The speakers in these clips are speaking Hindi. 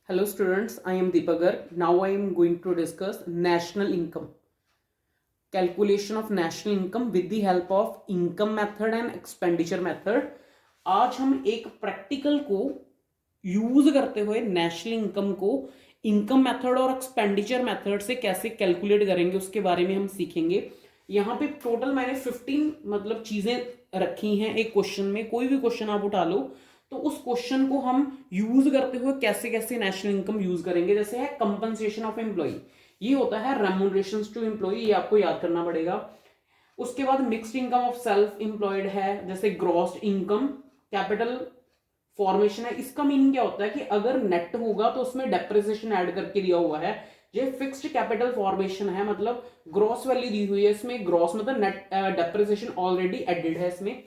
Hello students, I am Deepak Garg. Now I am going to discuss national income. Calculation of national income with the help of income method and expenditure method. आज हम एक प्रैक्टिकल को यूज करते हुए नेशनल इनकम को इनकम मेथड और एक्सपेंडिचर मेथड से कैसे कैलकुलेट करेंगे उसके बारे में हम सीखेंगे। यहाँ पे टोटल मैंने 15 मतलब चीजें रखी हैं एक क्वेश्चन में। कोई भी क्वेश्चन आप उठा लो तो उस क्वेश्चन को हम यूज करते हुए कैसे कैसे नेशनल इनकम यूज करेंगे। जैसे है कंपनसेशन ऑफ एम्प्लॉय, ये होता है रेम्यूनरेशन टू एम्प्लॉय, ये आपको याद करना पड़ेगा। उसके बाद mixed income of self employed है, जैसे ग्रॉस इनकम, कैपिटल फॉर्मेशन है। इसका मीनिंग क्या होता है कि अगर नेट होगा तो उसमें डेप्रिसिएशन ऐड करके दिया हुआ है। ये फिक्स्ड कैपिटल फॉर्मेशन है, मतलब ग्रॉस वैल्यू दी हुई है, इसमें ग्रॉस मतलब नेट डेप्रिसिएशन ऑलरेडी एडेड है इसमें।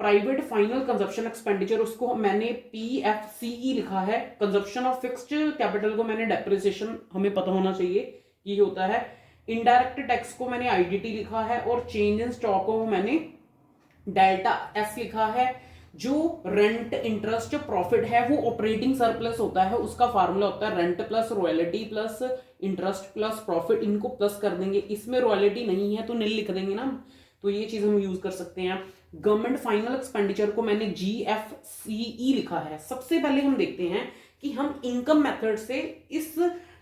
प्राइवेट फाइनल कंजप्शन एक्सपेंडिचर, उसको मैंने PFCE लिखा है। कंजप्शन ऑफ फिक्स्ड कैपिटल को मैंने डेप्रिसिएशन, हमें पता होना चाहिए ये होता है। इनडायरेक्ट टैक्स को मैंने IDT लिखा है और चेंज इन स्टॉक को मैंने डेल्टा S लिखा है। जो रेंट इंटरेस्ट प्रॉफिट है वो ऑपरेटिंग सरप्लस होता है, उसका फार्मूला होता है rent plus royalty plus interest plus profit, इनको प्लस कर देंगे। इसमें रॉयल्टी नहीं है तो नील लिख देंगे ना, तो ये चीज हम यूज कर सकते हैं। गवर्नमेंट फाइनल एक्सपेंडिचर को मैंने GFCE लिखा है। सबसे पहले हम देखते हैं कि हम इनकम मेथड से इस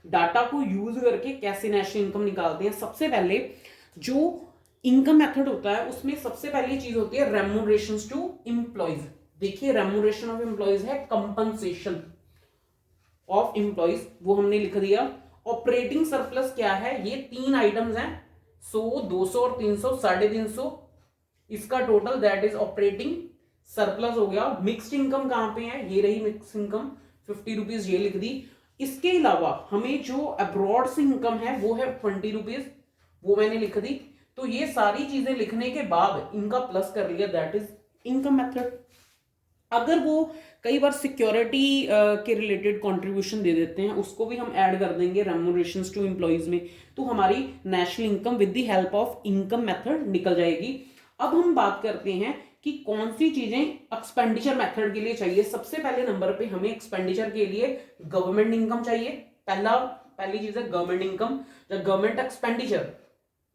डाटा को यूज करके कैसे नेशनल इनकम निकालते हैं। सबसे पहले जो इनकम मेथड होता है उसमें सबसे पहली चीज होती है रेम्यूनरेशन टू एम्प्लॉयज। देखिए रेम्यूनरेशन ऑफ एम्प्लॉयज है कंपनसेशन ऑफ एम्प्लॉयज, वो हमने लिख दिया। ऑपरेटिंग सरप्लस क्या है, ये तीन आइटम्स हैं 100, 200 और 300, 350, इसका total that is operating surplus हो गया। मिक्स्ड इनकम कहां पे है, ये रही मिक्स्ड इनकम 50 रुपीज, ये लिख दी। इसके अलावा हमें जो अब्रॉड से इनकम है वो है 20 रुपीज, वो मैंने लिख दी। तो ये सारी चीजें लिखने के बाद इनका प्लस कर लिया, दैट इज इनकम मेथड। अगर वो कई बार सिक्योरिटी के रिलेटेड कंट्रीब्यूशन दे देते हैं, उसको भी हम ऐड कर देंगे रेम्यूनरेशन टू एम्प्लॉयज में, तो हमारी national income with the help of income method निकल जाएगी। अब हम बात करते हैं कि कौन सी चीजें एक्सपेंडिचर मेथड के लिए चाहिए। सबसे पहले नंबर पे हमें एक्सपेंडिचर के लिए गवर्नमेंट इनकम चाहिए। पहली चीज है गवर्नमेंट इनकम, गवर्नमेंट एक्सपेंडिचर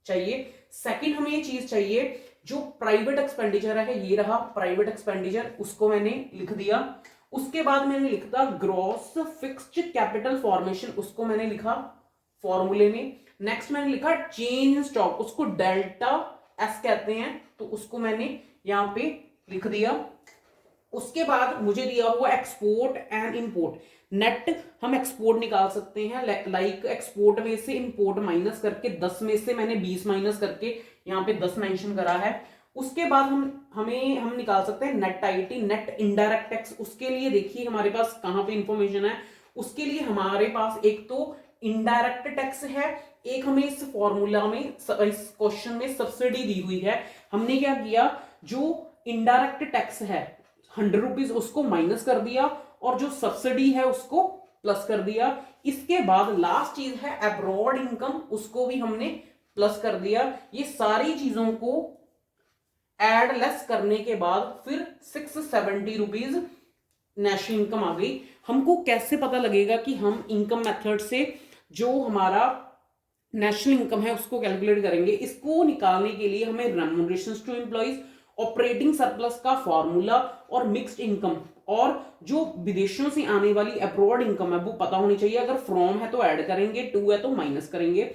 चाहिए। सेकंड हमें ये चीज चाहिए जो प्राइवेट एक्सपेंडिचर है, ये रहा प्राइवेट एक्सपेंडिचर, उसको मैंने लिख दिया। उसके बाद मैंने लिखा ग्रॉस फिक्स्ड कैपिटल फॉर्मेशन, उसको मैंने लिखा फॉर्मूले में। नेक्स्ट मैंने लिखा चेंज इन स्टॉक, उसको डेल्टा S कहते हैं, तो उसको मैंने यहां पे लिख दिया। उसके बाद मुझे दिया हुआ एक्सपोर्ट एंड इंपोर्ट। नेट हम एक्सपोर्ट निकाल सकते हैं, लाइक एक्सपोर्ट में से इंपोर्ट माइनस करके 10 में से मैंने 20 माइनस करके यहाँ पे 10 मेंशन करा है। उसके बाद हम निकाल सकते हैं net IT, net indirect tax. उसके लिए देखिए हमारे पास कहाँ पे इंफॉर्मेशन है। उसके लिए हमारे पास एक तो इनडायरेक्ट टैक्स है, एक हमें इस फॉर्मूला में इस क्वेश्चन में सब्सिडी दी हुई है। हमने क्या किया, जो इनडायरेक्ट टैक्स है 100 रुपीज, उसको माइनस कर दिया और जो सब्सिडी है उसको प्लस कर दिया। इसके बाद लास्ट चीज है अब्रॉड इनकम, उसको भी हमने प्लस कर दिया। ये सारी चीजों को एड लेस करने के बाद फिर 670 रुपीज नेशनल इनकम आ गई। हमको कैसे पता लगेगा कि हम इनकम मेथड से जो हमारा नेशनल इनकम है उसको कैलकुलेट करेंगे। इसको निकालने के लिए हमें remuneration to employees, operating surplus का फॉर्मूला और मिक्स्ड इनकम और जो विदेशों से आने वाली अब्रॉड इनकम है वो पता होनी चाहिए। अगर फ्रॉम है तो ऐड करेंगे, टू है तो माइनस करेंगे।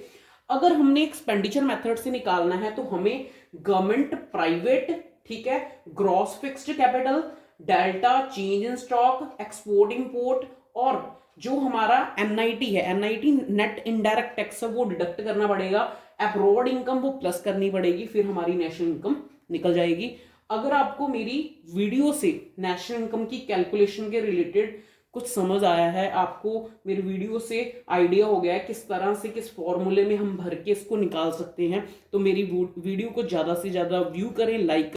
अगर हमने एक्सपेंडिचर मेथड से निकालना है तो हमें गवर्नमेंट, प्राइवेट, ठीक है, gross fixed capital, delta, change in stock, export import और जो हमारा NIT है, NIT नेट इनडायरेक्ट टैक्स है, वो डिडक्ट करना पड़ेगा। अब्रॉड इनकम वो प्लस करनी पड़ेगी, फिर हमारी नेशनल इनकम निकल जाएगी। अगर आपको मेरी वीडियो से नेशनल इनकम की कैलकुलेशन के रिलेटेड कुछ समझ आया है, आपको मेरी वीडियो से आइडिया हो गया है किस तरह से किस फॉर्मूले में हम भर के इसको निकाल सकते हैं, तो मेरी वीडियो को ज्यादा से ज्यादा व्यू करें, लाइक